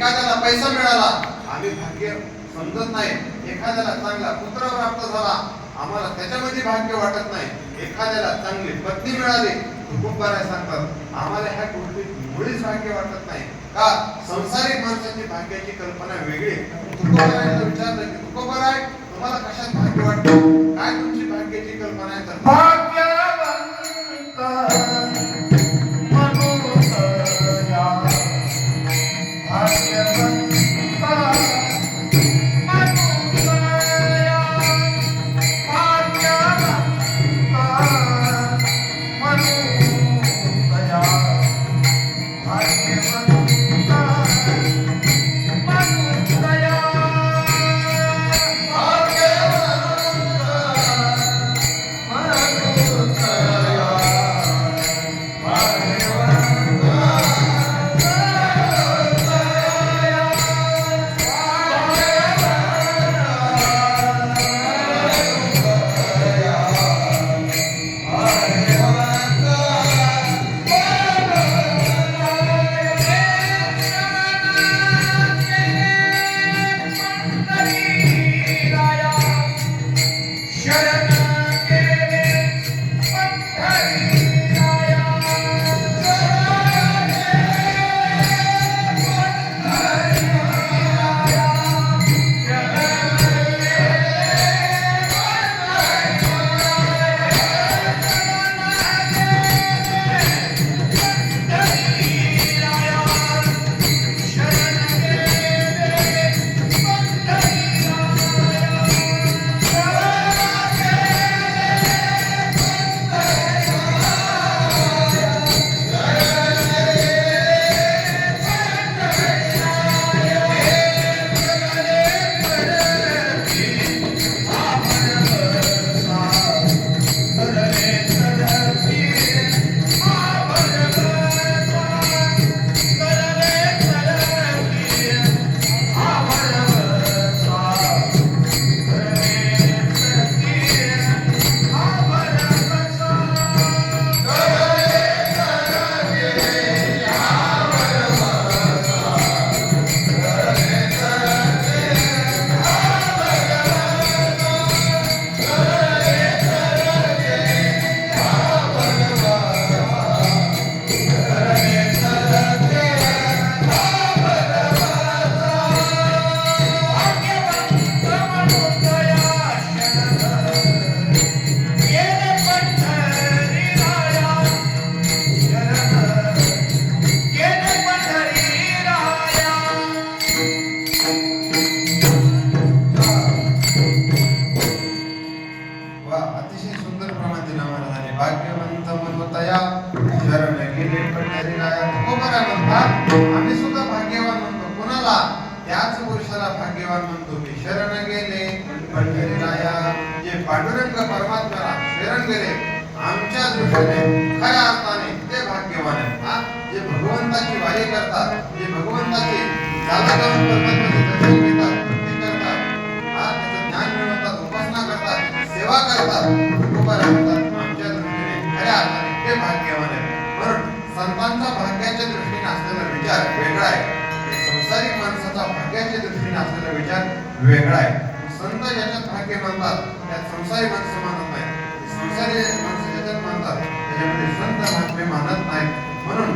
एखाद्याला पैसा मिळाला आम्ही भाग्य समजत नाही, एखाद्याला चांगला पुत्र प्राप्त झाला आम्हाला त्याच्यामध्ये भाग्य वाटत नाही, एखाद्याला चांगली पत्नी मिळाली तुकोबाराय सांगतात आम्हाला ह्या गोष्टीत मुळीच भाग्य वाटत नाही का संसारिक माणसाची भाग्याची कल्पना वेगळी. तुकोबारायला विचारलं की तुकोबाराय तुम्हाला कशात भाग्य वाटतं, काय तुमची भाग्याची कल्पना आहे? तर आम्ही सुद्धा भाग्यवान म्हणतो, कोणाला? त्याच पुरुषाला भाग्यवान म्हणतो की शरण गेले पंढरीराया, जे पांडुरंग परमात्म्याला शरण गेले आमच्या दृष्टीने खऱ्या अर्थाने ते भाग्यवान आहेत. जे भगवंताची वारी करतात, जे भगवंताची जागरण परमात्म्याचे दर्शन घेतात, भक्ती करतात, त्याचं ज्ञान मिळवतात, उपासना करतात, सेवा करतात, आमच्या दृष्टीने खऱ्या अर्थाने ते भाग्यवान आहेत. म्हणून संतांचा भाग्याच्या दृष्टीने असलेला विचार वेगळा आहे आणि संसारिक माणसाचा भाग्याच्या दृष्टीने असलेला विचार वेगळा आहे. संत ज्याच्यात भाग्य मानतात त्यात संसारी माणसं मानत नाही, संसारी माणसं ज्याच्यात मानतात त्याच्यामध्ये संत महात्मे मानत नाहीत. म्हणून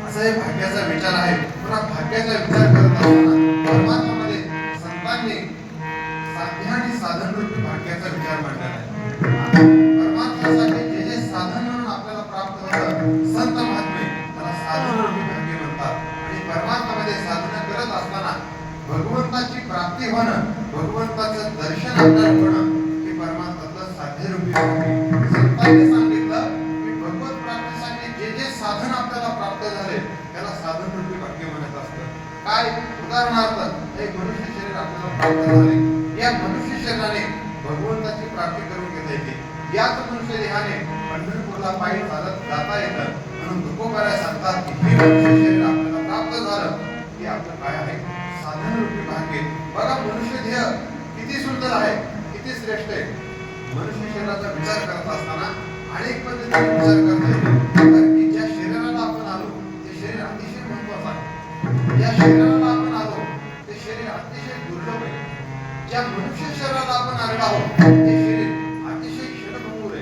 असा हे भाग्याचा विचार आहे. पुन्हा भाग्याचा विचार करत असताना परमात्म्यामध्ये संतांनी साध्य आणि साधन रूपी भाग्याचा विचार मांडलेला आहे. परमात्म्यासाठी जे जे साधन म्हणून आपल्याला प्राप्त होतं संत महात्मे त्याला साधन रूपी भाग्य म्हणतात. आणि परमात्म्यामध्ये साधना करत असताना भगवंताची प्राप्ती होणं, भगवंताचं दर्शन आपल्याला होणं हे परमात्म्याचं साध्य रूपी भाग्य. संतांनी सांगितलं की भगवत प्राप्तीसाठी जे जे साधन आपल्याला प्राप्त झाले त्याला साधन रूपी भाग्य म्हणत असतं. काय? उदाहरणार्थ एक मनुष्य शरीर आपल्याला प्राप्त झाले, या मनुष्य शरीराने भगवंताची प्राप्ती करून घेता येते. याच मनुष्य देहाने पंढरपूरला पायी चालत जाता येतं. म्हणून तुकोबाराय सांगतात की हे मनुष्य शरीर आपल्याला प्राप्त झालं की आपलं काय आहे? साधन रूपी भाग्य. बघा मनुष्य देह किती सुंदर आहे, किती श्रेष्ठ आहे. मनुष्य शरीराचा विचार करत असताना अनेक पद्धतीने विचार करता येतो. कारण की ज्या शरीराला आपण आलो ते शरीर अतिशय महत्वाचं आहे. या शरीराला आपण ज्या मनुष्य शरीराला आपण आलेलो आहोत ते शरीर अतिशय क्षणभंगूर आहे.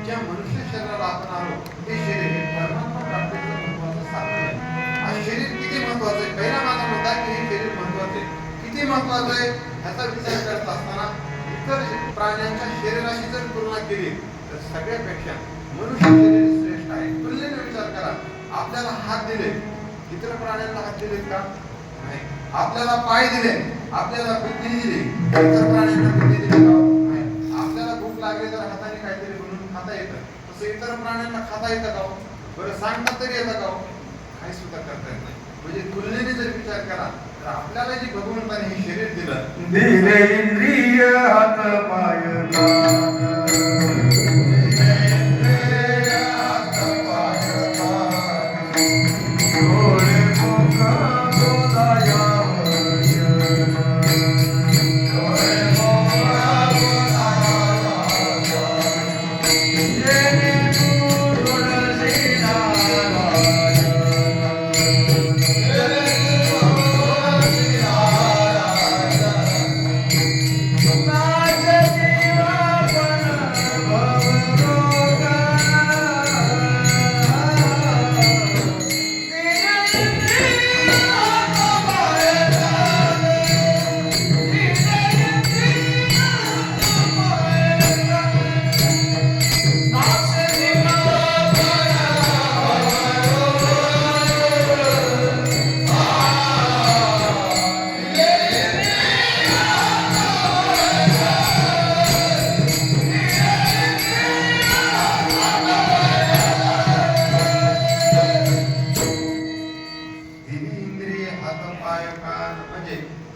ज्या मनुष्य शरीराला आपण आलो ते शरीर हे परमात्मा प्राप्तीचं महत्वाचं साधन आहे. हा शरीर किती महत्वाचं आहे. पहिला माझा मुद्दा की हे शरीर महत्वाचं आहे. किती महत्वाचं आहे ह्याचा विचार करत असताना इतर प्राण्यांच्या शरीराशी जर तुलना केली तर सगळ्यापेक्षा मनुष्य शरीर श्रेष्ठ आहे. तुलनेने विचार करा. आपल्याला हात दिले, इतर प्राण्यांना हात दिलेत का? नाही. आपल्याला पाय दिले, आपल्याला बुद्धी दिली, इतर प्राण्यांना बुद्धी दिली का? नाही. आपल्याला भूक लागली तर हाताने काहीतरी बनवून खाता येतं, तसं इतर प्राण्यांना खाता येतं का? बरं सांगता तरी येतं का? काही सुद्धा करता येत नाही. म्हणजे तुलनेने जर विचार करा तर आपल्याला जे भगवंताने हे शरीर दिलं, दिले इंद्रिय हात पाय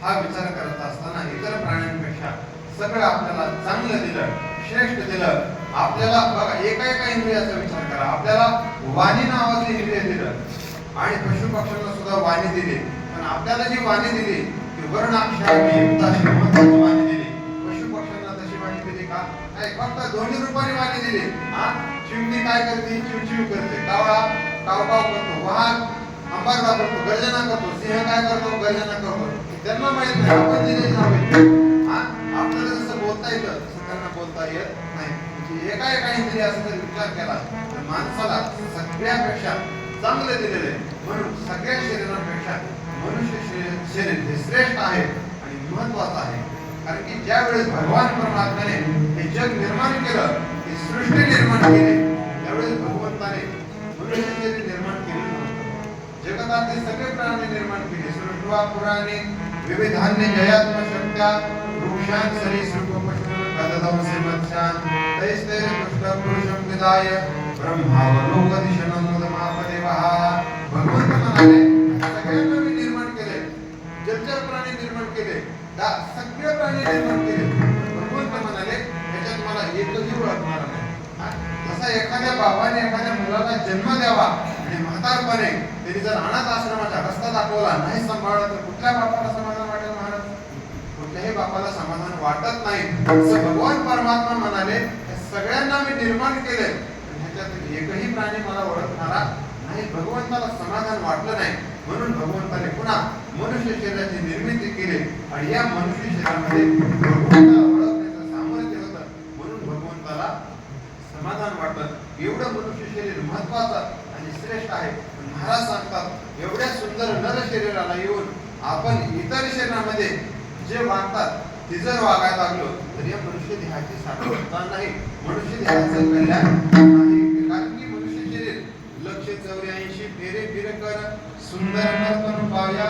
हा विचार करत असताना इतर प्राण्यांपेक्षा सगळं आपल्याला चांगलं दिलं, श्रेष्ठ दिलं. आपल्याला बघा एका एका इंद्रियाचा विचार करा. आपल्याला वाणी नावाचे इंद्रिय दिलं आणि पशु पक्ष्यांना सुद्धा वाणी दिली. पण आपल्याला जी वाणी दिली ती वर्णाक्षरायुक्त अशी महत्वाची वाणी दिली. पशु पक्ष्यांना तशी वाणी दिली का? नाही. फक्त दोन्ही रूपाने वाणी दिली. चिमणी काय करते? चिवचिव करते. कावळा काव काव करतो. वाघ अंबारडा करतो, गर्जना करतो. सिंह काय करतो? गर्जना करतो. त्यांना माहित नाही आपण दिलेली नावे. आपल्याला जसं बोलता येतं तसं त्यांना बोलता येत नाही. म्हणजे एका एका इंद्रियाचा जर विचार केला तर माणसाला सगळ्यापेक्षा चांगले दिलेले, म्हणून सगळ्या शरीरांपेक्षा मनुष्य शरीर हे श्रेष्ठ आहे आणि महत्वाचं आहे. कारण की ज्या वेळेस भगवान परमात्म्याने हे जग निर्माण केलं, ही सृष्टी निर्माण केली, त्यावेळेस भगवंताने मनुष्य शरीर निर्माण केले नव्हतं. जगतातले सगळे प्राणी निर्माण केले. सृष्टवा पुराणे विविधान्य जयात्मशक्त्या वृक्षान् सरीसृप पशून् गददंसि मत्स्यान् तैस्तैः पुष्टपुरुषं विदाय ब्रह्मावलोकदिशनं मुदमापदेवः. भगवंत म्हणाले सगळ्यांना मी निर्माण केले, जलचर प्राणी निर्माण केले, सगळे प्राणी निर्माण केले. भगवंत म्हणाले याच्यात मला एकही ओळखणार नाही. जसा एखाद्या बाबाने एखाद्या मुलाला जन्म द्यावा आणि म्हातारपणे त्यांनी जर अनाथ आश्रमाचा रस्ता दाखवला, नाही सांभाळलं तर कुठल्या बापाला समाधान वाटेल महाराज? कुठल्याही बापाला समाधान वाटत नाही. असं भगवान परमात्मा म्हणाले सगळ्यांना मी निर्माण केले, ह्याच्यात एकही प्राणी मला ओळखणारा नाही. भगवंताला समाधान वाटलं नाही, म्हणून भगवंताने पुन्हा मनुष्य शरीराची निर्मिती केली आणि या मनुष्य शरीरामध्ये भगवंताला ओळखण्याचं सामर्थ्य होतं, म्हणून भगवंताला समाधान वाटतं. एवढं मनुष्य शरीर महत्वाचं आणि श्रेष्ठ आहे. महाराज सांगतात एवढ्या सुंदर नर शरीराला येऊन आपण इतर शरीरामध्ये जे वागतात ते जर वागायला लागलो तर या मनुष्य देहाची सार्थकता नाही, मनुष्य देहाचं कल्याण नाही. कारण की मनुष्य शरीर 184 फेरे फिरकर सुंदर नर्तन पाया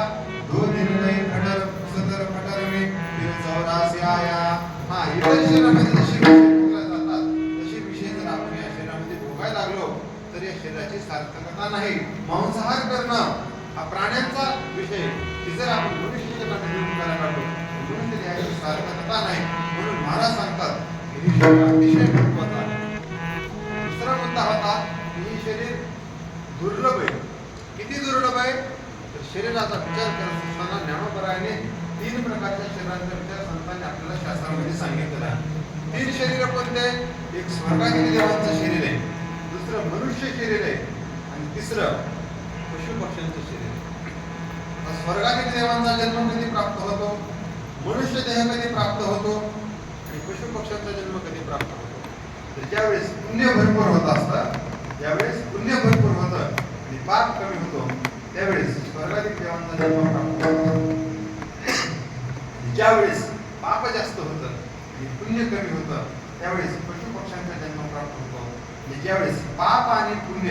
दो दिन गए फटर सदर फटर में फिर 84 आया. इतर शरीरामध्ये जशी विषय जातात तशी विषय जर आपण या शरीरामध्ये भोगायला लागलो तर या शरीराची सार्थकता नाही. मांसाहार करणं हा प्राण्यांचा विषय, की जर आपण मनुष्य शरीरामध्ये करायला लागलो तर मनुष्य देहाची सार्थकता नाही. म्हणून महाराज सांगतात हे शरीर अतिशय महत्वाचं आहे. दुसरा मुद्दा होता की हे शरीर दुर्लभ आहे. किती दुर्लभ आहे तर शरीराचा विचार करत असताना ज्ञानोबरायाने 3 प्रकारच्या शरीरांचा विचार संतांनी आपल्याला शास्त्रामध्ये सांगितलेला आहे. 3 शरीर कोणते? एक स्वर्गातील देवांचं शरीर आहे, दुसरं मनुष्य शरीर आहे आणि तिसरं पशु पक्ष्यांचं शरीर. स्वर्गातील देवांचा जन्म कधी प्राप्त होतो? मनुष्य देह कधी प्राप्त होतो आणि पशु पक्ष्यांचा जन्म कधी प्राप्त होतो? तर ज्यावेळेस पुण्य भरपूर होत असतं, ज्यावेळेस पुण्य भरपूर होतं आणि पाप कमी होतो, त्यावेळेस स्वर्गाधिक देवांचा जन्म प्राप्त होतो. ज्यावेळेस पाप जास्त होतं आणि पुण्य कमी होतं, त्यावेळेस पशु पक्ष्यांचा जन्म प्राप्त होतो. आणि ज्यावेळेस पाप आणि पुण्य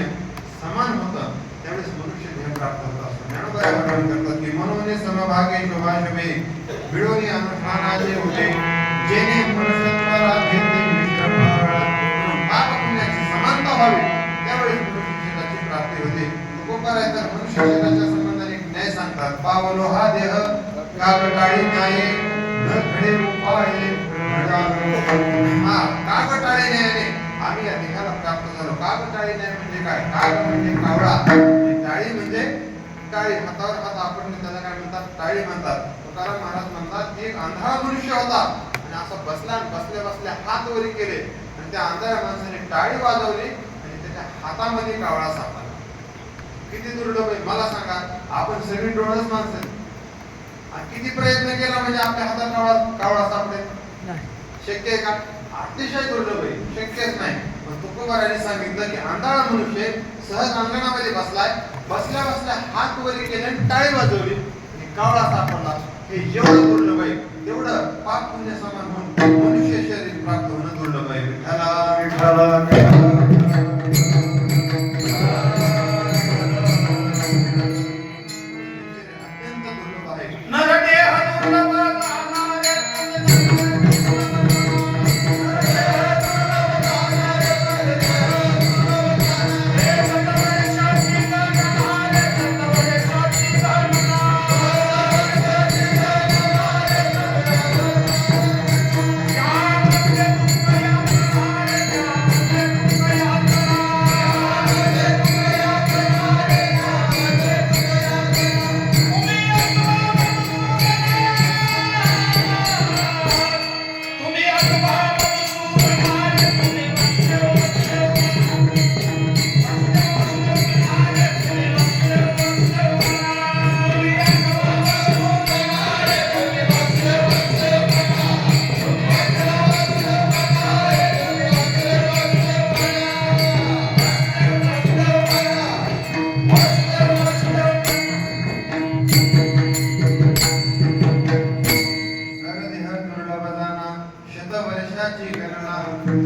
समान होतं, त्यावेळेस मनुष्य देह प्राप्त होत असतो. ज्ञानोबा वर्णन करतात की मनोने समभागे शोभाशुभे मिळवणी अनुष्ठानाचे होते, जेणे मनुष्यत्वाला भेदते मिश्र फळ. म्हणून पाप पुण्याची समानता व्हावी, त्यावेळेस मनुष्य शरीराची प्राप्ती होते. तुकोबाराय तर मनुष्य शरीराच्या संबंधाने एक न्याय सांगतात. पावलो हा देह कागटाळी न्याये न घडे उपाये हा कागटाळी न्यायाने आम्ही या देहाला प्राप्त झालो. कागटाळी न्याय म्हणजे काय? काग म्हणजे कावळा, टाळी म्हणजे टाळी, हातावर हात आपण त्याला काय म्हणतात? टाळी म्हणतात. तुकाराम महाराज म्हणतात की एक आंधळा मनुष्य होता आणि असा बसला आणि बसल्या बसल्या हात वरी केले आणि त्या आंधळ्या माणसाने टाळी वाजवली आणि त्याच्या हातामध्ये कावळा सापडला. किती दुर्लभ आहे मला सांगा. आपण सगळी डोळस माणसं किती प्रयत्न केला म्हणजे आपल्या हातात कावळा सापडेल? शक्य आहे का? अतिशय दुर्लभ आहे, शक्यच नाही. पण तुकोबाराने सांगितलं की आंधळा मनुष्य सहज अंगणामध्ये बसलाय, बसल्या बसल्या हात वरी केले आणि टाळी वाजवली आणि कावळा सापडला. हे जेवढं दुर्लभ आहे तेवढं पाप पुण्य समान होऊन मनुष्य शरीर प्राप्त होणं दुर्लभ आहे. विठ्ठला विठ्ठला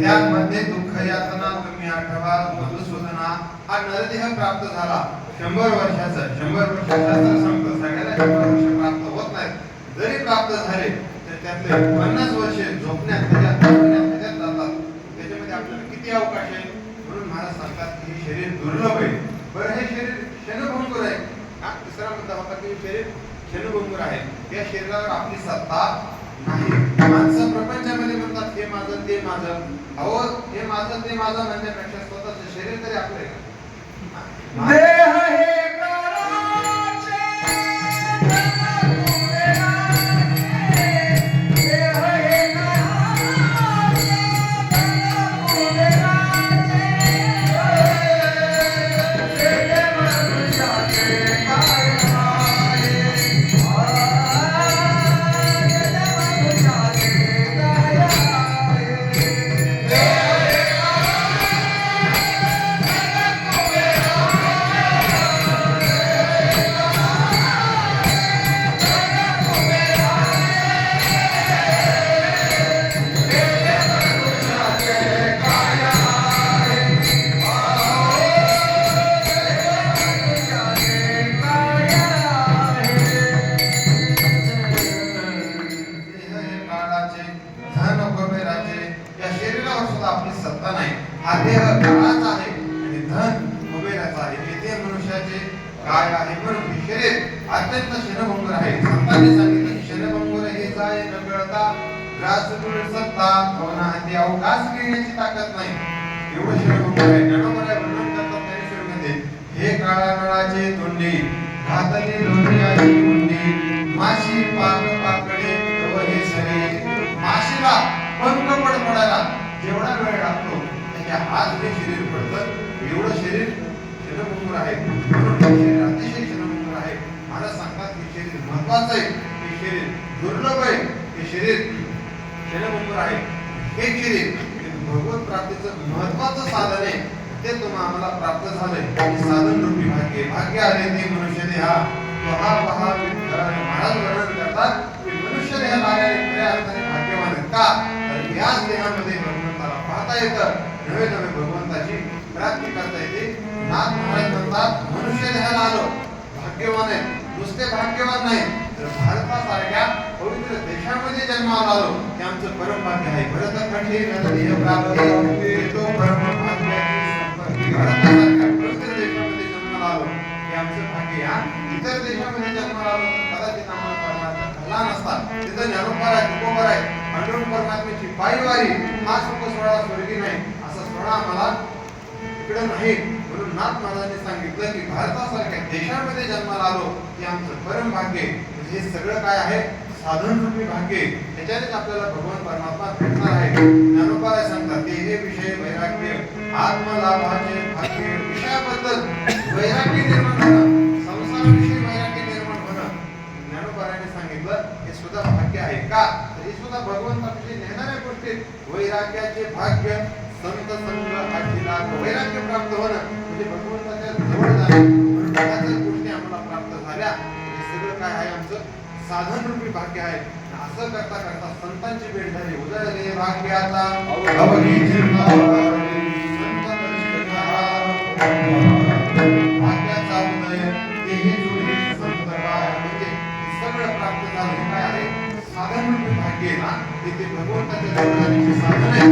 त्यामध्ये दुःख यातना तुम्ही आठवा. मधुसूदना हा नरदेह प्राप्त झाला 100 वर्षाचा. 100 वर्षाचा सांगतो सगळ्याला 100 वर्ष प्राप्त होत नाही. जरी प्राप्त झाले तर त्यातले 50 वर्षे झोपण्यात जातात. त्याच्यामध्ये आपल्याला किती अवकाश आहे? म्हणून महाराज सांगतात की हे शरीर दुर्लभ आहे. बरं हे शरीर क्षणभंगुर आहे. हा तिसरा मुद्दा होता की शरीर क्षणभंगुर आहे. या शरीरावर आपली सत्ता नाही. माणसं प्रपंचामध्ये म्हणतात हे माझं ते माझं. अहो हे माझं ते माझं म्हणण्यापेक्षा स्वतःचं शरीर तरी आपलं आहे का? देह हे काळाचे हा देह काळाचा आहे आणि धन कुबेराचा आहे. येथे मनुष्याचे काय आहे? म्हणून शरीर अत्यंत क्षणभंगुर आहे. संतांनी सांगितलं की क्षणभंगुर हे जाय न कळता ग्रास गुण सत्ता होना हाती अवकाश घेण्याची ताकद नाही. एवढं क्षणभंगुर आहे. ज्ञानोबा वर्णन करतात ज्ञानेश्वरीमध्ये, हे काळा नळाचे तोंडी घातली लोण्याची गुंडी माशी पाक पाकडे तव हे शरीर. माशीला पंख पडपडायला जेवढा वेळ लागतो त्याच्या हात हे शरीर पडतं. एवढं शरीर क्षणभंगुर आहे. म्हणून शरीर अतिशय क्षणभंगुर आहे. महाराज सांगतात की शरीर महत्वाचं आहे. शरीर दुर्लभ आहे, हे शरीर क्षणभंगुर आहे. हे शरीर भगवत प्राप्तीचं महत्वाचं साधन आहे, ते आम्हाला प्राप्त झालंय. आणि साधन रूपी भाग्य आले ते मनुष्य देहा. तो हा पहा महाराज वर्णन करतात की मनुष्य देहाला आलेले खऱ्या अर्थाने भाग्यवान आहेत. का तर याच देहामध्ये भगवंताला पाहता येतं, नवे नवे भगवंताची प्राप्ती करता येते. नाथ महाराज म्हणतात मनुष्य देहाला आलो भाग्यवान आहे. नुसते भाग्यवान नाही तर भारतासारख्या पवित्र देशामध्ये जन्माला आलो हे आमचं परम भाग्य आहे. भरत कठीण देह प्राप्ती तो परम भाग्याची संपत्ती. भारतासारख्या पवित्र देशामध्ये जन्माला आलो हे आमचं भाग्य आहे. इतर देशामध्ये जन्माला आलो तर कदाचित आम्हाला परमार्थ झाला नसता. तिथं ज्ञानोबा आहे, तुकोबा आहे, पांडुरंग परमात्म्याची पायवारी हा सुख सोहळा स्वर्गी नाही, असा सोहळा आम्हाला इकडे नाही. म्हणून नाथ महाराजांनी सांगितलं की भारतासारख्या देशामध्ये जन्माला आलो हे आमचं परम भाग्य. हे सगळं काय आहे साधन रूपी भाग्य. याच्यानेच आपल्याला भगवान परमात्मा भेटणार आहे. ज्ञानोबा सांगतात ते हे विषय वैराग्य आत्मलाभाचे भाग्य. विषयाबद्दल वैराग्य निर्माण होणं, संसाराविषयी वैराग्य निर्माण होणं ज्ञानोबाने सांगितलं हे सुद्धा भाग्य आहे. का तर हे सुद्धा भगवंताविषयी नेणाऱ्या गोष्टीत वैराग्याचे भाग्य. संत संग आठीला वैराग्य प्राप्त होणं म्हणजे भगवंताच्या जवळ जाणं. म्हणून त्याच्या गोष्टी आम्हाला प्राप्त झाल्या. हे सगळं काय आहे आमचं साधन रूपी भाग्य आहे. असं करता करता संतांची भेट झाली. उदयले भाग्याचा अवघी जीवनावरी संत दर्शना भाग्याचा उदय तेही जोडी संत बाळ. म्हणजे हे सगळं प्राप्त झालं. काय आहे साधन रूपी भाग्य आहे ना, ते भगवंताच्या जवळ जाण्याचे साधन आहे.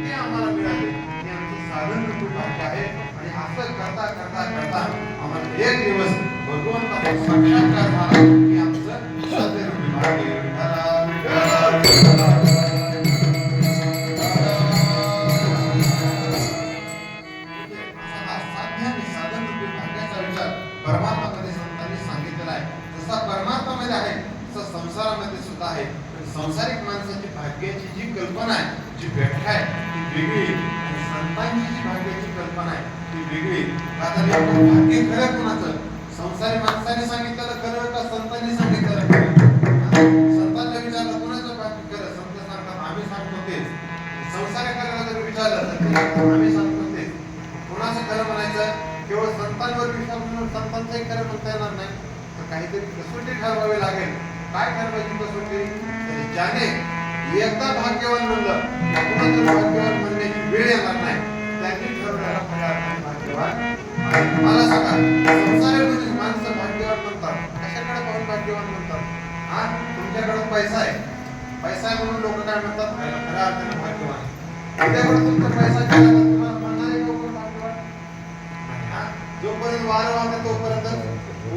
ते आम्हाला मिळाले हे आमचं साधन रूपी भाग्य आहे. आणि असं करता करता करता आम्हाला एक दिवस भगवंताचा साक्षात्कार झाला की आमचं साधन रूपी भाग्य परमात्मामध्ये संतांनी सांगितलेला आहे. जसा परमात्मामध्ये आहे तसा संसारामध्ये सुद्धा आहे. संसारिक माणसाची भाग्याची जी कल्पना आहे, जी व्याख्या आहे ती वेगळी, आणि संतांची जी भाग्याची कल्पना आहे ती वेगळी. आता भाग्य खरं कोणाचं? संसारी माणसाने सांगितलेलं खरं का संतांनी सांगितलेलं खरं? संतांना विचारलं कोणाचं भाग्य खरं? संत सांगतात आम्ही सांगतो तेच. संसारिकाला जर विचारलं तर आम्ही सांगतो तेच. कोणाचं खरं म्हणायचं? केवळ संतांवर विश्वास म्हणून संतांचंही खरं म्हणता येणार नाही, तर काहीतरी कसोटी ठरवावी लागेल. काय ठरवायची कसोटी? ज्याने एकदा भाग्यवान म्हणलं कुणाचं भाग्यवान म्हणण्याची वेळ येणार नाही, त्यांनी ठरवलेला खऱ्या अर्थाने भाग्यवान. मला सांगा संसारामध्ये माणसं भाग्यवान म्हणतात, कशाकडे पाहून भाग्यवान म्हणतात? हा तुमच्याकडे पैसा आहे, पैसा आहे म्हणून लोक काय म्हणतात खऱ्या अर्थाने भाग्यवान. उद्याकडे तुमचा पैसा गेला तर तुम्हाला म्हणणारे लोक भाग्यवान. जोपर्यंत वारं वाहते तोपर्यंत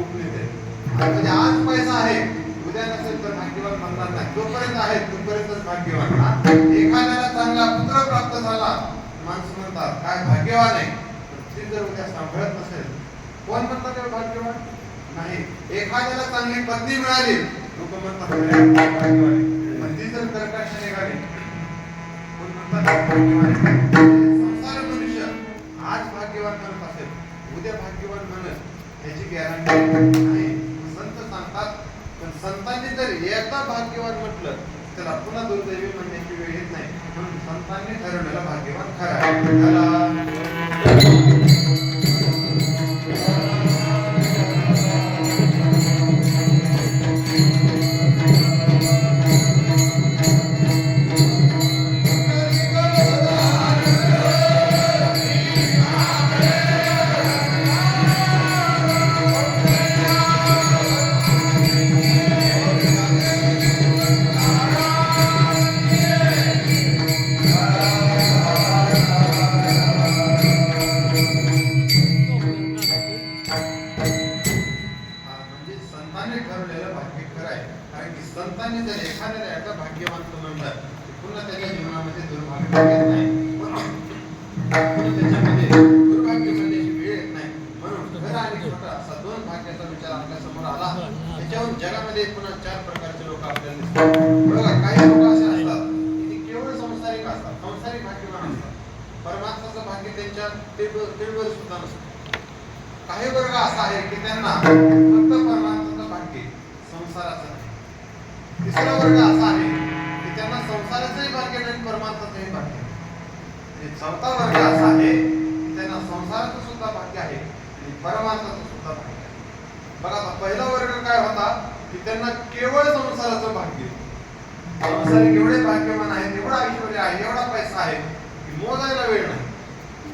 उपलीते. म्हणजे आज पैसा आहे उद्या नसेल तर भाग्यवान म्हणणार नाही. जोपर्यंत आहे तोपर्यंतच भाग्यवान. एखाद्याला चांगला पुत्र प्राप्त झाला माणसं म्हणतात काय भाग्यवान आहे. ती जर उद्या सांभाळत नसेल कोण म्हणतात ते भाग्यवान नाही. एखाद्याला चांगली पत्नी मिळाली लोक म्हणतात भाग्यवान आहे. पण ती जर कर्कश निघाली कोण म्हणतात भाग्यवान आहे. संसार मनुष्य आज भाग्यवान म्हणत असेल उद्या भाग्यवान म्हणत याची गॅरंटी नाही. संत सांगतात पण संतांनी जर एकदा भाग्यवान म्हटलं त्याला पुन्हा दुर्दैवी म्हणण्याची वेळ येत नाही. म्हणून संतांनी ठरवलेला भाग्यवान खरा आहे. संतांनी जर एखाद्याला एकदा भाग्यवान म्हणलं पुन्हा त्याच्या जीवनामध्ये दुर्भाग्य येत नाही. त्याच्यामध्ये दुर्भाग्य म्हणण्याची वेळ येत नाही. म्हणून खरा आणि खोटा असा दोन भाग्याचा विचार आपल्या समोर आला. त्याच्यावर जगामध्ये पुन्हा चार प्रकारचे लोक आपल्याला दिसतात. बघा काही लोक असे असतात की केवळ संसारिक असतात, संसारिक भाग्यवान असतात. परमात्माचं भाग्य त्यांच्या टेबल सुद्धा नसतं. काही वर्ग असा आहे की त्यांना फक्त परमात्माचं भाग्य संसाराचं नाही. तिसरा वर्ग असा आहे की त्यांना संसाराचंही भाग्य नाही, परमार्थाचंही भाग्य नाही. आणि चौथा वर्ग असा आहे की त्यांना संसाराचं सुद्धा भाग्य आहे आणि परमार्थाचं सुद्धा भाग्य आहे. बघा आता पहिला वर्ग काय होता की त्यांना केवळ संसाराचं भाग्य, संसारिक एवढे भाग्यवान आहेत, एवढा ऐश्वर्य आहे, एवढा पैसा आहे की मोजायला वेळ नाही.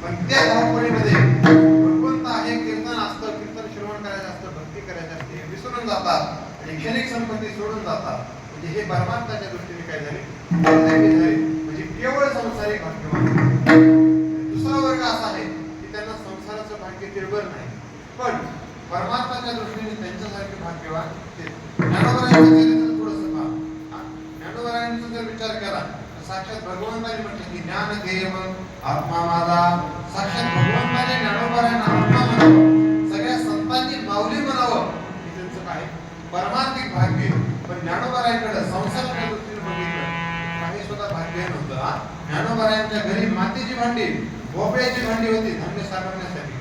पण त्या धावपळीमध्ये भगवंत आहे, कीर्तन असतं, कीर्तन श्रवण करायचं असतं, भक्ती करायची असते, हे विसरून जातात आणि क्षणिक संपत्ती सोडून जातात. म्हणजे हे परमार्थाच्या दृष्टीने काय झाले, म्हणजे केवळ संसारिक भाग्यवान. दुसरा वर्ग असा आहे की त्यांना संसाराचं भाग्य केवळ नाही, पण परमार्थाच्या दृष्टीने त्यांच्यासारखे भाग्यवान ते. ज्ञानोबरायांचं चरित्र थोडंसं पहा. ज्ञानोबरायांचा जर विचार केला तर साक्षात भगवंताने म्हटलं की ज्ञान देव आत्मा माझा. साक्षात भगवंताने ज्ञानोबरायांना आत्मा म्हणावं, सगळ्या संतांनी माऊली म्हणावं, हे त्यांचं काय परमार्थिक भाग्य. पण ज्ञानोबरायांकडे संसाराच्या दृष्टीने बघितलं काही सुद्धा भाग्य नव्हतं. ज्ञानोबरायांच्या घरी मातीची भांडी, भोपळ्याची भांडी होती धान्य साठवण्यासाठी.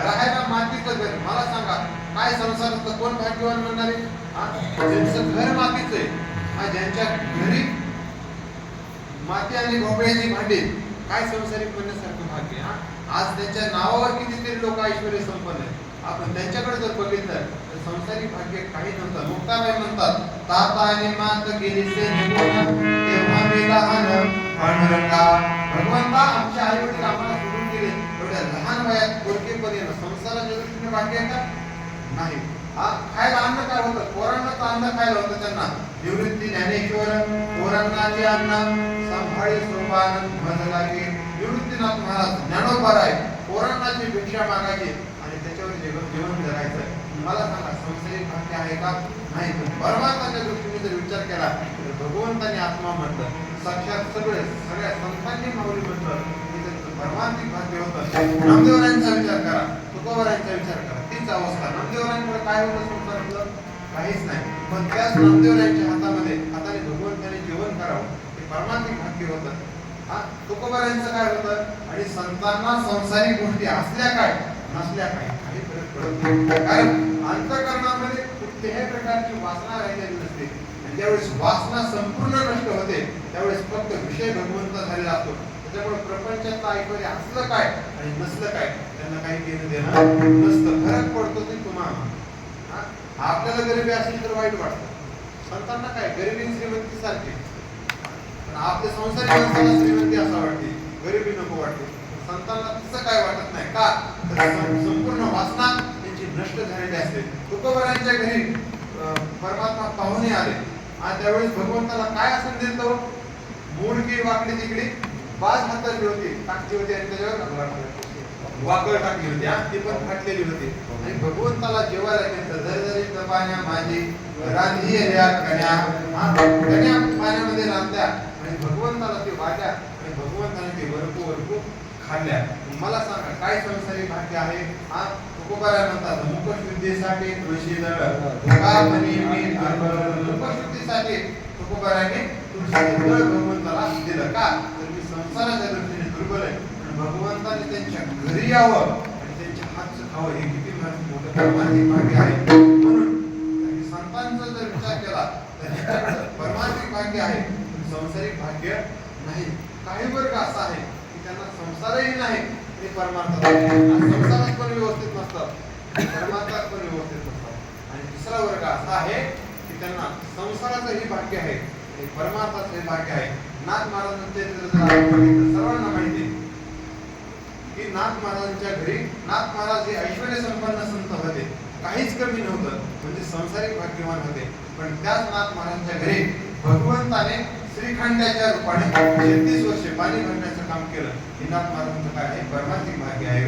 राहायला मातीचं घर. मला सांगा काय संसारात कोण भाग्यवान म्हणणारे? ज्यांचं घर मातीचं आहे, ज्यांच्या घरी माती आणि भोपळ्याची भांडी, काय संसारिक म्हणण्यासारखं भाग्य. आज त्यांच्या नावावर कितीतरी लोक ऐश्वर्य संपन्न आहेत. आपण त्यांच्याकडे जर बघितलं तर संसारिक भाग्य काही नव्हतं. मुक्ताबाई म्हणतात, ताता आणि मात गेली से निघून, तेव्हा मी लहान पांडुरंगा. भगवंता आमच्या आई वडील आम्हाला सोडून गेले, एवढ्या लहान वयात पोरकेपणी संसाराच्या दृष्टीने भाग्य आहे का? नाही. खायला अन्न काय होतं? पोरांना अन्न खायला होतं त्यांना. निवृत्ती ज्ञानेश्वर पोरांनाचे अन्न संभाळी सोपान मज लागे. निवृत्तीनाथ महाराज ज्ञानोबा आहे, पोरांनाची भिक्षा मागायची आणि त्याच्यावर जेवण करायचं. मला सांगा संसारिक भाग्य आहे का? नाही. परमार्थाच्या दृष्टीने जर विचार केला तर भगवंताने आत्मा म्हटलं, साक्षात सगळ्या संतांनी माऊली म्हटलं, हे त्यांचं परमार्थिक भाग्य होतं. नामदेवरायांचा विचार करा, तुकोबरायांचा विचार करा, तीच अवस्था. नामदेवरायांकडे काय होतं संसारातलं? काहीच नाही. पण त्याच नामदेवरायांच्या हाताने भगवंताने जेवण करावं, हे परमार्थिक भाग्य होतं. तुकोबरायांचं काय होतं? आणि संतांना संसारिक गोष्टी असल्या काय नसल्या काय काही फरक पडत नाही. कारण अंतःकरणामध्ये कुठल्याही प्रकारची वासना राहिलेली नसते. आणि ज्यावेळेस वासना संपूर्ण नष्ट होते त्यावेळेस फक्त विषय भगवंत झालेला असतो. त्याच्यामुळे प्रपंचातलं ऐश्वर्य असलं काय आणि नसलं काय त्यांना काही घेणं देणं नसतं. फरक पडतो ते तुम्हाला. आपल्याला गरिबी असेल तर वाईट वाटतं. संतांना काय गरिबी श्रीमंती सारखी, पण आपल्या संसारिक माणसाला श्रीमंती असं वाटते, गरिबी नको वाटते. संतांना तसं काय वाटत नाही. का? तर संपूर्ण वासना त्यांची नष्ट झालेली असते. तुकोबरायांच्या घरी परमात्मा पाहुणे आले आणि त्यावेळेस भगवंताला काय आसन दिलं होतं? मूळकी वाकडी तिकडी बाज हाताची होती, टाकली होती आणि त्याच्यावर वाकड टाकली होती. ती पण फाटलेली होती. आणि भगवंताला जेवायला घेतलं. दरदरी पाण्या माझी राधी कन्या पाण्यामध्ये रांधल्या आणि भगवंताला ते वाट्या आणि भगवंताने ते वरपू खाल्ल्या. मला सांगा काय संसारिक भाग्य आहे? तुकोबराय म्हणतात, मुखशुद्धीसाठी तुळशी दळ मुखशुद्धीसाठी तुकोबराने तुळशी दळ भगवंताला दिलं. का? तर मी संसाराच्या दृष्टीने दुर्बल आहे. भगवंताने त्यांच्या घरी यावं आणि त्यांच्या हातचं खावं, हे किती मोठं परमार्थिक भाग्य आहे. म्हणून संतांचा जर विचार केला तर परमार्थिक भाग्य आहे, संसारिक भाग्य नाही. काही वर्ग असा आहे की त्यांना संसारही नाही आणि परमार्थात संसारात पण व्यवस्थित नसतात, परमार्थात पण व्यवस्थित नसतात. आणि तिसरा वर्ग असा आहे की त्यांना संसाराचंही भाग्य आहे आणि परमार्थाचंही भाग्य आहे. नाथ महाराजांचे सर्वांना माहिती आहे की नाथ महाराजांच्या घरी नाथ महाराज हे ऐश्वर्य संपन्न संत होते, काहीच कमी नव्हतं, म्हणजे संसारिक भाग्यवान होते. पण त्याच नाथ महाराजांच्या घरी भगवंताने श्रीखंडाच्या रूपाने 36 वर्षे पाणी भरण्याचं काम केलं. हे नाथ महाराजांचं काय आहे? परमार्थिक भाग्य आहे.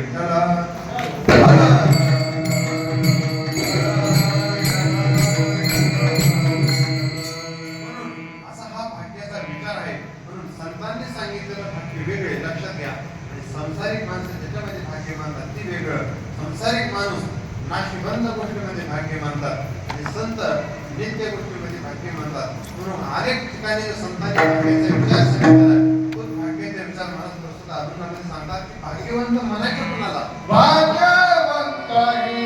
असा हा भाग्याचा विचार आहे. म्हणून संतांनी सांगितलेलं भाग्य वेगळे लक्षात घ्या आणि संसारिक माणसं ज्याच्यामध्ये भाग्य मानतात ती वेगळं. संसारिक माणूस नाशिबंद गोष्टीमध्ये भाग्य मानतात आणि संत नित्य गोष्टीमध्ये भाग्य मानतात. म्हणून अनेक ठिकाणी संतांनी भाग्याचा विचार सांगितला. तोच भाग्याचा विचार महाराज प्रस्तुत अभंगामध्ये सांगतात की भाग्यवंत म्हणायचं कुणाला? भाग्यवंत हे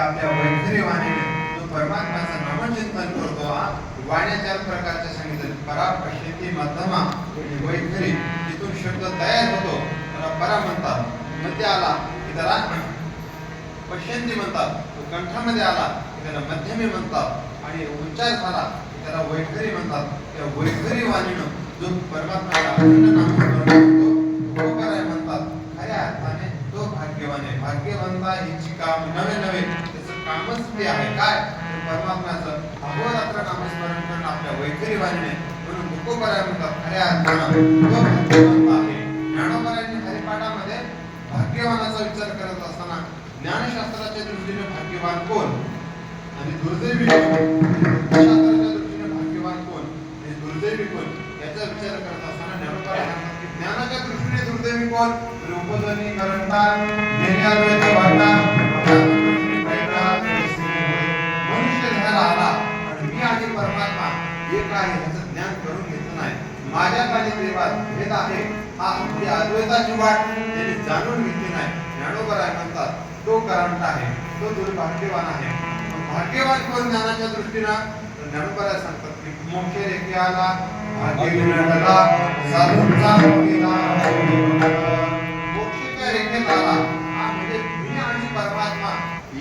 आपल्या वैखरी वाणीने जो परमात्म्याचं नामचिंतन करतो वाण्या चार प्रकारच्या सांगितलं परा पश्यती मध्यमा आणि वैखरी जिथून शब्द तयार होतो त्याला परा म्हणतात, मध्ये आला की त्याला पश्यंती म्हणतात, तो कंठामध्ये आला की त्याला मध्यमी म्हणतात आणि उच्चार झाला की त्याला वैखरी म्हणतात. त्या वैखरी वाणीनं जो परमात्म्याला अखंड नामस्मरण करतो तो काय म्हणतात. खऱ्या अर्थाने तो भाग्यवान आहे. भाग्यवंता हिची काम नवे नवे त्याचं कामच ते आहे काय परमात्म्याचं अहोरात्र नामस्मरण करणं आपल्या वैखरी वाणीने. म्हणून तुकोबराय म्हणतात खऱ्या अर्थानं तो भाग्यवंत आहे. ज्ञानोबरायांनी हरिपाठामध्ये भाग्यवानाचा विचार करत असताना ज्ञानशास्त्राच्या दृष्टीने भाग्यवान कोण आणि दुर्दैवी कोण, शास्त्राच्या दृष्टीने भाग्यवान कोण आणि दुर्दैवी कोण याचा विचार करत असताना ज्ञानोबराय सांगतात की ज्ञानाच्या दृष्टीने दुर्दैवी कोण रूपध्वनी करंटा निर्याद्वैत वाटा मनुष्य झाला आला आणि मी आणि परमात्मा एक आहे याचं ज्ञान करून घेतलं नाही. माझ्यात आणि देवात भेद आहे हा आपली अद्वैताची वाट त्यांनी जाणून घेतली नाही. ज्ञानोबराय म्हणतात तो करंट आहे, तो दुर्भाग्यवान आहे. भाग्यवान कोण ज्ञानाच्या दृष्टीनं ज्ञानोबराय सांगतात की मोक्ष रेख्याला भाग्य विरळला साधूंचा गेला मोक्षाच्या रेखेत आला हा म्हणजे मी आणि परमात्मा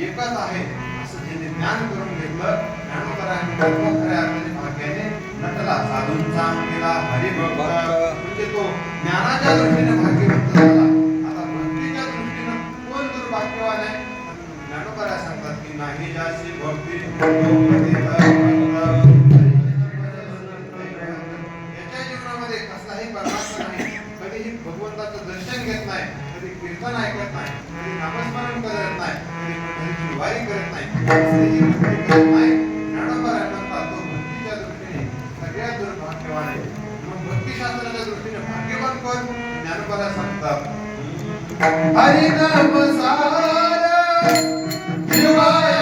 एकच आहे असं ज्यांनी ज्ञान करून घेतलं ज्ञानोबरायांनी खऱ्या अर्थाने भाग्याने नटला. साधूंचा गेला हरिभक्त म्हणजे तो ज्ञानाच्या दृष्टीने भाग्यवंत झाला. आता भक्तीच्या दृष्टीने कोण दुर्भाग्यवान आहे. ज्ञानोबराय सांगतात की नाही जाशी भक्ती याच्या जीवनामध्ये कसलाही परमात्मा नाही. कधीही भगवंताचं दर्शन घेत नाही, कधी कीर्तन ऐकत नाही, कधी नामस्मरण करत नाही, कधी पंढरीची वारी करत नाही, कसलीही भक्ती करत नाही. ज्ञानोबराय म्हणतात तो भक्तीच्या दृष्टीने सगळ्यात दुर्भाग्यवान आहे. मग भक्तिशास्त्राच्या दृष्टीने भाग्यवान कोण. ज्ञानोबराय सांगतात हरि नाम सार जीवाया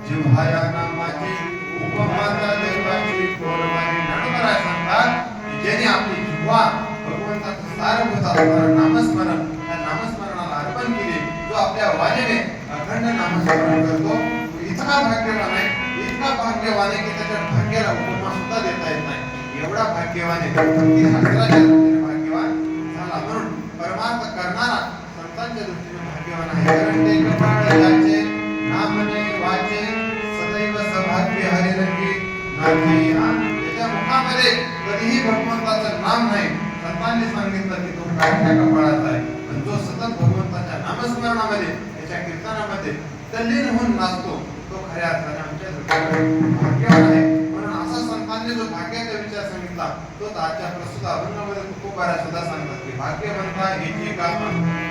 जिव्हाया नामाची उपमाता देवाची कोरवारी. ज्ञानोबराय सांगतात की ज्याने आपली जिव्हा भगवंताचं सारभूत असणारं नामस्मरण त्या नामस्मरणाला अर्पण केले, जो आपल्या वाणीने अखंड नामस्मरण करतो तो इतका भाग्यवान आहे, इतका भाग्यवान आहे की त्याच्या भाग्याला उपमा सुद्धा देता येत नाही. एवढा भाग्यवान आहे. भक्ती शास्त्राच्या दृष्टीने भाग्यवान झाला. म्हणून परमार्थ करणारा संतांच्या दृष्टीने भाग्यवान आहे. कारण ते कपाळ याचे नामने वाचे सदैव सौभाग्य हरिरंगी नाथी. त्याच्या मुखामध्ये कधीही भगवंताचं नाम नाही. संतांनी सांगितलं की तो काढ्या कपाळाचा आहे, पण जो सतत भगवंताच्या नामस्मरणामध्ये त्याच्या कीर्तनामध्ये तल्लीन होऊन नाचतो तो खऱ्या अर्थाने आमच्या दृष्टीने भाग्यवान आहे. म्हणून असा संतांनी जो भाग्याचा विचार सांगितला तो आजच्या प्रस्तुत अभंगामध्ये तुकोबराय सुद्धा सांगतात की भाग्यवंता हेची काम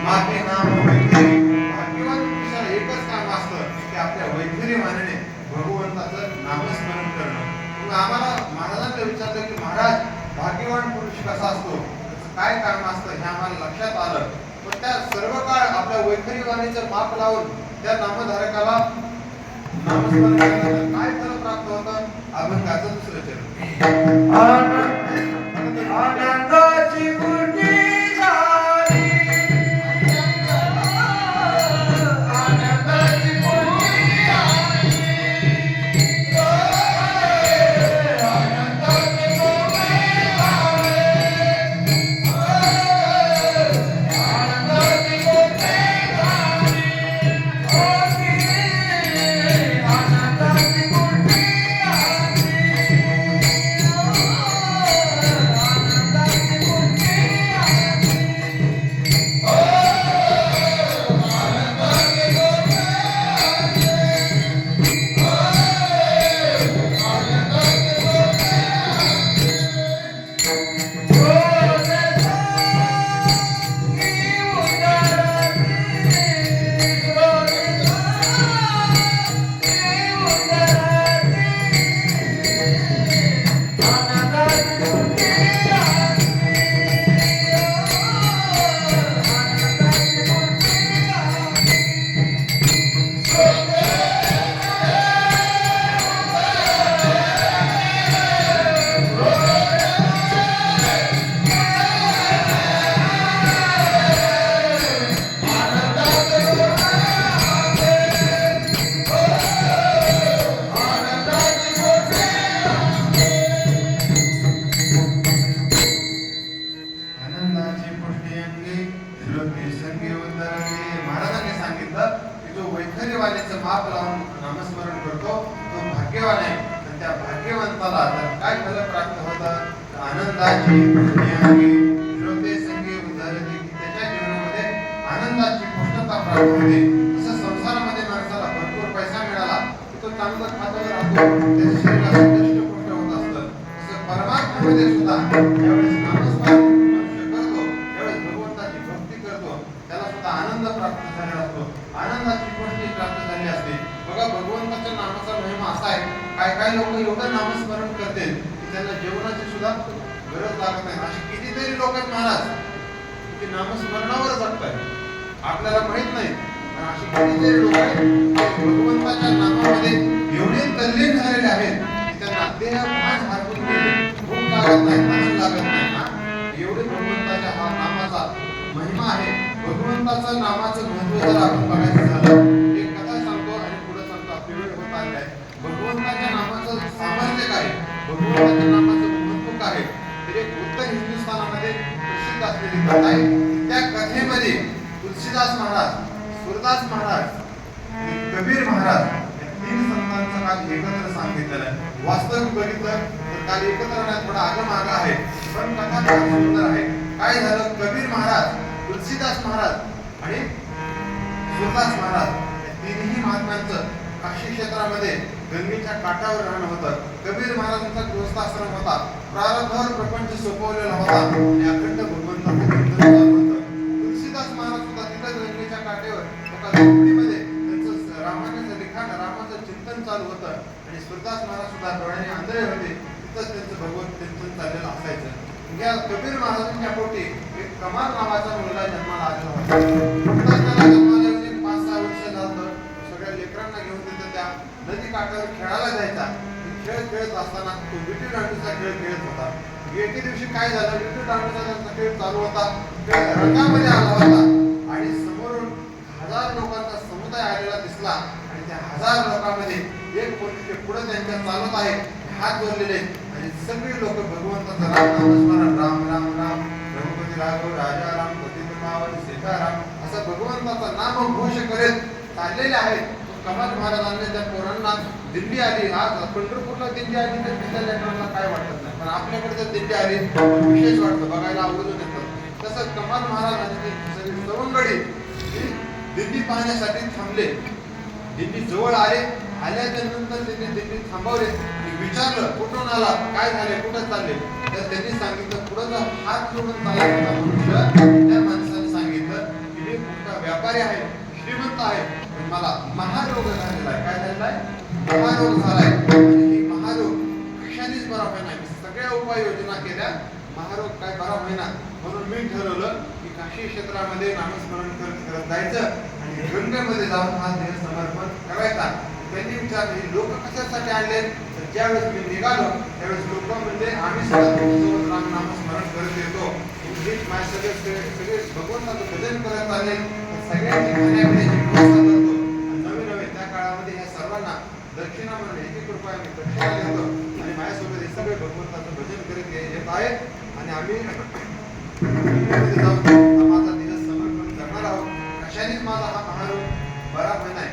मागे नाम वैखरी. भाग्यवान पुरुषाला एकच काम असतं की आपल्या वैखरी वाणीने भगवंताचं नामस्मरण करणं. मग आम्हाला महाराजांना विचारलं की महाराज भाग्यवान पुरुष कसा असतो, त्याचं काय काम असतं हे आम्हाला लक्षात आलं. पण त्या सर्व काळ आपल्या वैखरी वाणीचं माप लावून त्या नामधारकाला नामस्मरण केल्यानंतर काय फळ प्राप्त होतं. अभंगाचं दुसरं चरण आनंदाची बुटी झाली, आनंदाची बुटी झाली, आनंदाची बुटी झाली, आनंदाची बुटी झाली, आनंदाची बुटी झाली. भाग्यवान आहे. आणि त्या भाग्यवंताला तर काय फल प्राप्त होतं? आनंदाची पुण्यागी श्रोते संगी उद्धरती, की त्याच्या जीवनामध्ये आनंदाची पुष्टता प्राप्त होते. तसं संसारामध्ये माणसाला भरपूर पैसा मिळाला की तो चांगलं खातो राहतो, त्याच्या शरीराला दष्टपुष्ट होत असतं. तसं परमात्म्यामध्ये सुद्धा ज्यावेळेस नामस्मरण मनुष्य करतो, त्यावेळेस भगवंताची भक्ती करतो, त्याला सुद्धा आनंद प्राप्त झालेला असतो, आनंदाची पुष्टी प्राप्त झाली असते. बघा, भगवंताच्या नामाचा महिमा असा आहे, काय काय लोक एवढं नामस्मरण करतील की त्यांना जेवणाची सुद्धा गरज लागत नाही. अशी कितीतरी लोक आहेत महाराज की नामस्मरणावर जगतात, आपल्याला माहित नाही. पण अशी कितीतरी लोक आहेत की भगवंताच्या नामामध्ये एवढे तल्लीन झालेले आहेत की त्यांना देह भान हरपून गेले, भूक लागत नाही, तहान लागत नाही ना. एवढे भगवंताच्या हा नामाचा महिमा आहे. भगवंताचं नामाचं महत्व जर आपण बघायचं झालं, एक कथा सांगतो आणि पुढे सांगतो, आपली वेळ होत आली आहे. भगवंताच्या नामाचं सामर्थ्य काय, भगवंताच्या नामाचं महत्व काय, तर एक उत्तर हिंदुस्थानामध्ये प्रसिद्ध असलेली कथा आहे. त्या कथेमध्ये तुलसीदास महाराज, सूरदास महाराज आणि कबीर महाराज या तीन संतांचा काल एकत्र सांगितलेला आहे. वास्तविक बघितलं तर काल एकत्र राहण्यात थोडा आगमागा आहे, पण कथा फार सुंदर आहे. काय झालं, कबीर महाराज, तुलसीदास महाराज आणि सूरदास महाराज या तिन्ही महात्म्यांचं काशी क्षेत्रामध्ये गंगेच्या काठावर राहणं होतं. कबीर महाराजांचा गृहस्थाश्रम होता, प्रारब्धावर प्रपंच सोपवलेला होता आणि अखंड भगवंताचं कीर्तन चालू होतं. तुलसीदास महाराज सुद्धा तिथं गंगेच्या काठेवर एका झोपडीमध्ये त्यांचं रामाचं लिखाण, रामाचं चिंतन चालू होतं आणि सूरदास महाराज सुद्धा डोळ्याने आंधळे होते. तिथंच त्यांचं भगवत चिंतन चाललेलं असायचं. या कबीर महाराजांच्या पोटी एक कमाल नावाचा मुलगा जन्माला आलेला होता. त्याला जन्माला येऊन 5-6 वर्ष झालं. सगळ्या लेकरांना घेऊन तिथं त्या नदी काठावर खेळायला जायचा. खेळ खेळत असताना तो विटी दांडूचा खेळ खेळत होता. एके दिवशी काय झालं, विटी दांडूचा त्यांचा खेळ चालू होता, खेळ रंगामध्ये आला होता आणि समोरून 1000 लोकांचा समुदाय आलेला दिसला आणि त्या 1000 लोकांमध्ये एक मनुष्य पुढे त्यांच्या चालत आहे, हात जोडलेले आणि सगळे लोक भगवंताचं राम नामस्मरण, राम राम राम, रघुपती राघव राजा राम, पतित पावन सीताराम असं भगवंताचा नाम घोष करत चाललेले आहेत. कमाल महाराजांनी त्या पोरांना दिंडी आली, आज पंढरपूरला दिंडी आली तर तिथल्या लेकरांना काय वाटत नाही, पण आपल्याकडे जर दिंडी आली विशेष वाटतं, बघायला आवडून येतं. तसं कमाल महाराजांची सगळी सवंगडी दिंडी पाहण्यासाठी थांबले. दिंडी जवळ आले, आल्याच्या नंतर त्यांनी दिंडी थांबवले आणि विचारलं, कुठून आला, काय झाले, कुठं चालले. तर त्यांनी सांगितलं, पुढं जो हात जोडून चालला होता मनुष्य, त्या माणसाने सांगितलं की मी मोठा व्यापारी आहे, श्रीमंत आहे, पण मला महारोग झालेला आहे. काय झालेला आहे? महारोग झालाय आणि ही महारोग कशानेच बरा होईना. मी सगळ्या उपाययोजना केल्या, महारोग काय बरा होईना. म्हणून मी ठरवलं की काशी क्षेत्रामध्ये नामस्मरण करत जायचं आणि गंगेमध्ये जाऊन हा देह समर्पण करायचा. त्यांनी विचारलं, हे लोक कशासाठी आणले, तर ज्यावेळेस मी निघालो त्यावेळेस लोक म्हणजे आम्ही सुद्धा तुमच्यासोबत राम नामस्मरण करत येतो, माझे सगळे भगवंताचं भजन करत आले, सगळ्यांची खाण्यापिण्याची व्यवस्था करतो. नवे नवे त्या काळामध्ये या सर्वांना दक्षिणा म्हणून 1 रुपया मी दक्षिणा देतो आणि माझ्यासोबत हे सगळे भगवंताचं भजन करत येत आहेत आणि आम्ही जाऊन माझा दिवस समर्पण करणार आहोत. कशानेच माझा हा महारोग बरा होईना आहे.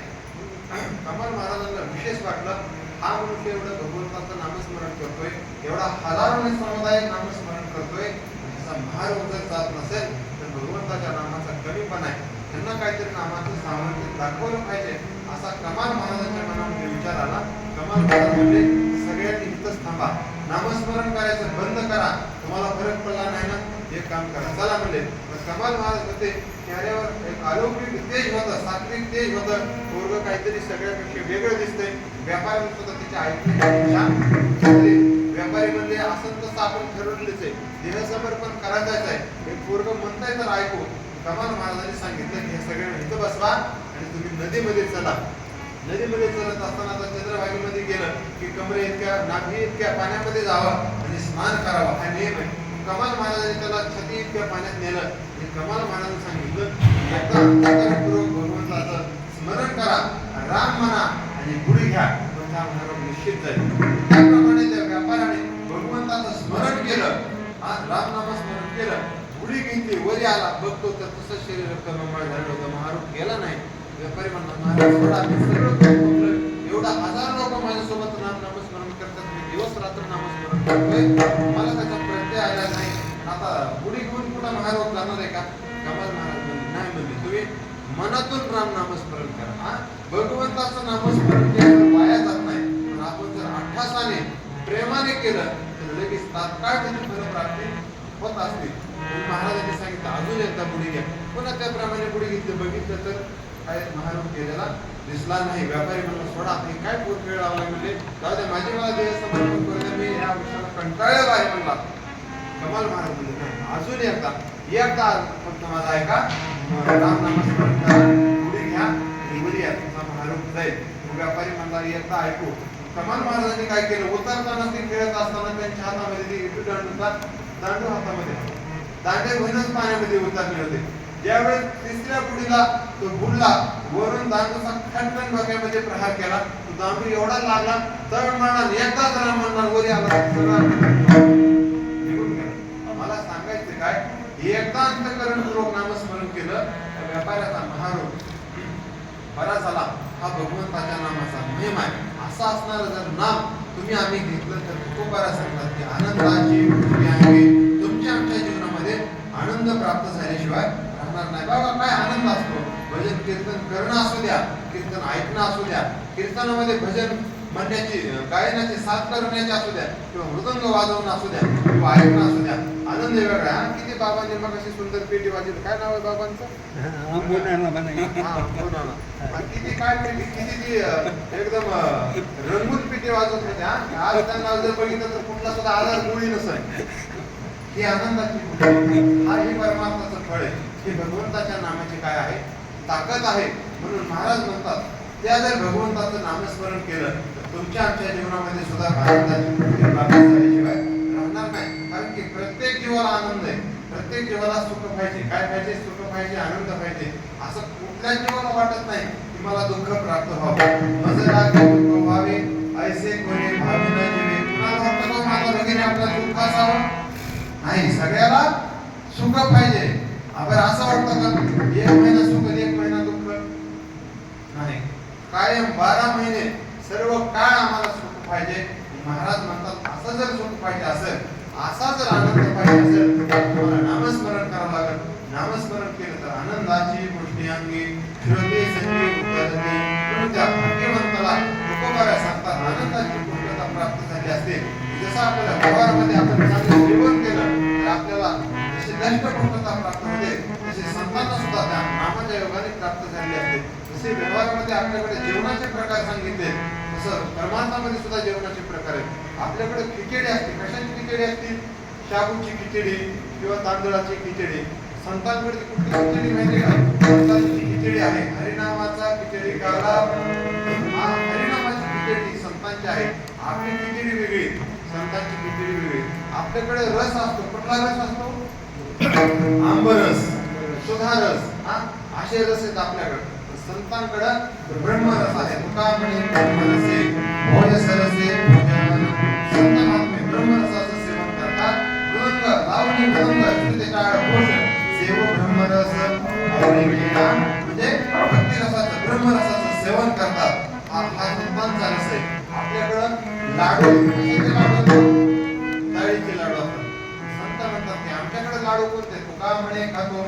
कमाल महाराजांना विशेष वाटलं, हा मनुष्य एवढं भगवंताचं नामस्मरण करतोय, एवढा हजारोने समुदाय नामस्मरण करतोय, त्याचा महारोग जर जात नसेल तर भगवंताच्या नामाचा कमीपणा आहे, त्यांना काहीतरी नामाचं सामर्थ्य दाखवलं पाहिजे असा कमाल महाराजांच्या मनामध्ये विचार आला. कमाल महाराज म्हणजे सगळ्यांनी इथंच थांबा, नामस्मरण करायचं बंद करा, तुम्हाला फरक पडला नाही ना, एक काम करा, चला म्हणले. कमाल महाराज होते, चेहऱ्यावर एक अलौकिक तेज होतं, सात्विक तेज होतं. पोरगं काहीतरी सगळ्यापेक्षा वेगळं दिसतंय. व्यापारी सुद्धा तिच्या ऐकण्याची व्यापारी म्हणजे असं तसं आपण ठरवलेच आहे, देह समर्पण करायचं आहे. एक पोरगं म्हणताय तर ऐकू. कमाल महाराजांनी सांगितलं की हे सगळ्यांना इथं बसवा आणि तुम्ही नदीमध्ये चला. नदीमध्ये चलत असताना आता चंद्रभागेमध्ये गेलं की कमरे इतक्या, नाभी इतक्या पाण्यामध्ये जावं आणि स्नान करावं, हा नियम आहे. कमाल महाराजांनी त्याला छाती इतक्या पाण्यात नेलं आणि कमाल महाराजांनी सांगितलं, एकदा अंतःकरणपूर्वक भगवंताचं स्मरण करा, राम म्हणा आणि बुडी घ्या, म्हणजे हा महाराज निश्चित जाईल. त्याप्रमाणे त्या व्यापाराने भगवंताचं स्मरण केलं, राम नामस्मरण केलं, बुडी घेतली, वरी आला, बघतो तर तसं शरीर रक्तमय झालं होतं, महारोग गेला नाही. व्यापारी म्हणला, महाराज थोडा सगळं एवढा हजार लोक माझ्यासोबत नामस्मरण करतात, मी दिवस रात्र नामस्मरण करतोय, मला त्याचा प्रत्यय आला नाही. आता पुढे घेऊन कुठं महारोग जाणार आहे का? कमाल महाराज म्हणले नाही, म्हणले तुम्ही मनातून राम नामस्मरण करा. भगवंताचं नामस्मरण केलं वाया जात नाही, पण आपण जर अठ्ठासाने प्रेमाने केलं तर लगेच तात्काळ त्याची फलप्राप्ती होत असते. महाराजांनी सांगितलं अजून एकदा पुढे घ्या. पुन्हा त्याप्रमाणे पुढे घेतलं, बघितलं तर काय महारोग केलेला दिसला नाही. व्यापारी म्हणला सोडा हे काय पोट वेळ लावला, म्हणजे जाऊ द्या माझी मला देह समर्पण करू द्या, मी या विषयाला कंटाळलेला आहे म्हणला. कमाल महाराज म्हणले नाही, अजून एकदा फक्त माझा ऐका, राम नामस्मरण करा, पुढे घ्या आणि वर या, तुमचा महारोग जाईल. व्यापारी म्हणला एकदा ऐकू. कमाल महाराजांनी काय केलं, उतरताना ते खेळत असताना त्यांच्या हातामध्ये ते विटू दांडू हातामध्ये, दांडे घेऊनच पाण्यामध्ये उतरले होते. ज्यावेळेस तिसऱ्या पुढीला तो बुडला, वरून दांडूचा खटकन डोक्यामध्ये प्रहार केला, तो दांडू एवढा लागला तर म्हणणार एकदा जरा म्हणणार वर आला, निघून गेला. मला सांगायचं काय, एकदा अंतःकरणपूर्वक नामस्मरण केलं, व्यापाऱ्याचा महारोग बरा झाला. हा भगवंताच्या नामाचा महिमा आहे. असा असणारं जर नाम तुम्ही आम्ही घेतलं तर खूप बरा सांगतात की आनंदाची गोष्टी आहे. तुमच्या आमच्या जीवनामध्ये आनंद प्राप्त झाल्याशिवाय राहणार नाही. बाबा काय आनंद असतो, भजन कीर्तन करणं असू द्या, कीर्तन ऐकणं असू द्या, कीर्तनामध्ये भजन म्हणण्याची गायनाची साथ करण्याची असू द्या, किंवा मृदंग वाजवणं असू द्या, किंवा ऐकणं असू द्या, आनंद वेगळा. किती बाबांनी मग अशी सुंदर पेटी वाजवली, काय नाव आहे बाबांचं? किती काय पेटी, किती ती एकदम रंगून पेटी वाजवत होत्या. आज त्यांना जर बघितलं तर कुठला सुद्धा आधार गोळी नसेल. ही आनंदाची गोष्ट, हा ही परमार्थाचं फळ आहे. ही भगवंताच्या नामाची काय आहे, ताकद आहे. म्हणून महाराज म्हणतात त्या जर भगवंताचं नामस्मरण केलं तर तुमच्या आमच्या जीवनामध्ये सुद्धा आनंदाची गोष्टी प्राप्त झाल्याशिवाय राहणार नाही. कारण की प्रत्येक जीवाला आनंद आहे, प्रत्येक जीवाला सुख पाहिजे. काय पाहिजे? सुख पाहिजे, आनंद पाहिजे. असं कुठल्याच जीवाला वाटत नाही की मला दुःख प्राप्त व्हावं, माझं लागे दुःख व्हावे, ऐसे कोणी भावी न जीवे. कुणाला वाटतं का माझा भगिनी आपला दुःख असावं? नाही, सगळ्याला सुख पाहिजे. आपण असं वाटतं का एक महिना सुख एक महिना दुःख? नाही, कायम 12 महिने सर्व काळ आम्हाला सुख पाहिजे. महाराज म्हणतात असं जर सुख पाहिजे असेल, असा जर आनंद पाहिजे असेल तर तुम्हाला नामस्मरण करावं लागेल. नामस्मरण केलं तर आनंदाची गोष्टी अंगी श्रोते संगी उतरते. म्हणून त्या भाग्यवंताला तुकोबारा सांगतात आनंदाची पूर्णता प्राप्त झाली असते. जसं आपल्याला व्यवहारामध्ये आपण चांगलं जीवन केलं तर आपल्याला जशी दष्ट पूर्णता प्राप्त होते, तसे संतांना सुद्धा त्या नामाच्या योगाने प्राप्त झाली असते. जसे व्यवहारामध्ये आपल्याकडे जेवणाचे प्रकार सांगितले, तसं परमार्थामध्ये सुद्धा जेवणाचे प्रकार आहेत. आपल्याकडे खिचडी असते. कशाची खिचडी असते? शाबूची खिचडी किंवा तांदळाची खिचडी. संतांकडे कुठली खिचडी माहिती का? संतांची खिचडी आहे हरिनामाचा खिचडी काला. हरिनामाची खिचडी संतांची आहे. आपली खिचडी वेगळी, संतांची खिचडी वेगळी. आपल्याकडे रस असतो. कुठला रस असतो? आंबरस, सुधारस, असे रस आहेत आपल्याकडे. संतांकडे ब्रह्मरस आहे. तुका म्हणे ब्रह्मरसे भोज सरसे संत महात्मे ब्रह्मरसाचं सेवन करतात. मृदंग लावणी मृदंग श्रुती टाळ घोष सेव ब्रह्मरस ज्ञान म्हणजे भक्ती रसाचं ब्रह्मरसाचं सेवन करतात. हा संतांचा रस आहे. आपल्याकडं लाडू, कशाचे लाडू? डाळीचे लाडू असतात. संत म्हणतात की आमच्याकडे लाडू कोणते? तुका म्हणे खातो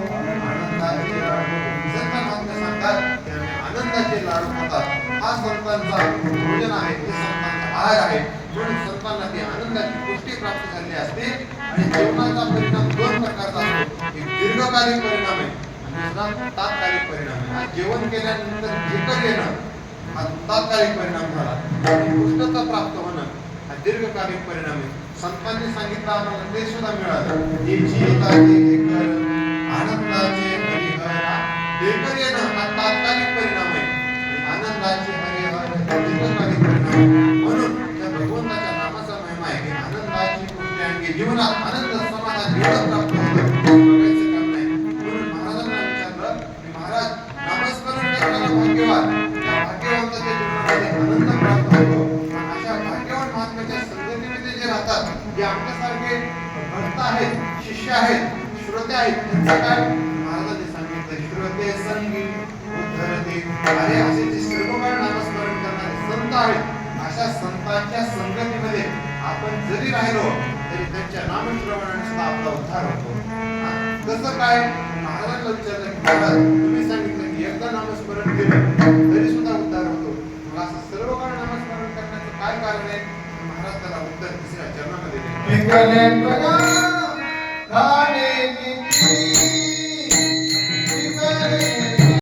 आनंदाचे लाडू. संत महात्मे सांगतात की आम्ही आनंदाचे लाडू खातात. हा संतांचा भोजन आहे, हे संतांचा आहार आहे. म्हणून संतांना ती आनंदाची पुष्टी प्राप्त झाली असते. आणि जेवणाचा परिणाम दोन प्रकारचा असतो. एक दीर्घकालीन परिणाम आहे आणि दुसरा तात्कालिक परिणाम आहे. हा जेवण केल्यानंतर झेकर येणं हा तात्कालिक परिणाम झाला, आणि पुष्टता प्राप्त होणं हा दीर्घकालीन परिणाम आहे. संतांनी सांगितलं आम्हाला ते सुद्धा मिळालं. आनंदाचे हरिहरा ढेकर येणं हा तात्कालिक परिणाम आहे, आणि आनंदाचे हरिहर दीर्घकालिक परिणाम आहे. म्हणून त्या भगवंताच्या नामाचा महिमा आहे की आनंदाची गोष्टी अंगी जीवनात आनंद समाधान एवढं प्राप्त होतं, बघायचं काम नाही. म्हणून महाराजांना विचारलं की महाराज नामस्मरण करणारा भाग्यवान, त्या भाग्यवंताच्या जीवनामध्ये आनंद प्राप्त होतो. अशा भाग्यवान महात्म्याच्या संगतीमध्ये जे राहतात, जे आमच्यासारखे भक्त आहेत, शिष्य आहेत, श्रोते आहेत, त्यांचं काय? महाराजांनी सांगितलं श्रोते संगी उद्धरते. अरे असे जे सर्व काळ नामस्मरण करणारे संत जरी राहिलो तरी त्यांच्या नामश्रवणाने सुद्धा आपला उद्धार होतो. हा? कसं काय? महाराजांना विचारलं की महाराज तुम्ही सांगितलं की एकदा नामस्मरण केलं तरी सुद्धा उद्धार होतो, मग असं सर्व काळ नामस्मरण करण्याचं काय कारण आहे? महाराज त्याला उत्तर तिसऱ्या चरणामध्ये दिले. विकले प्रगा धाने निती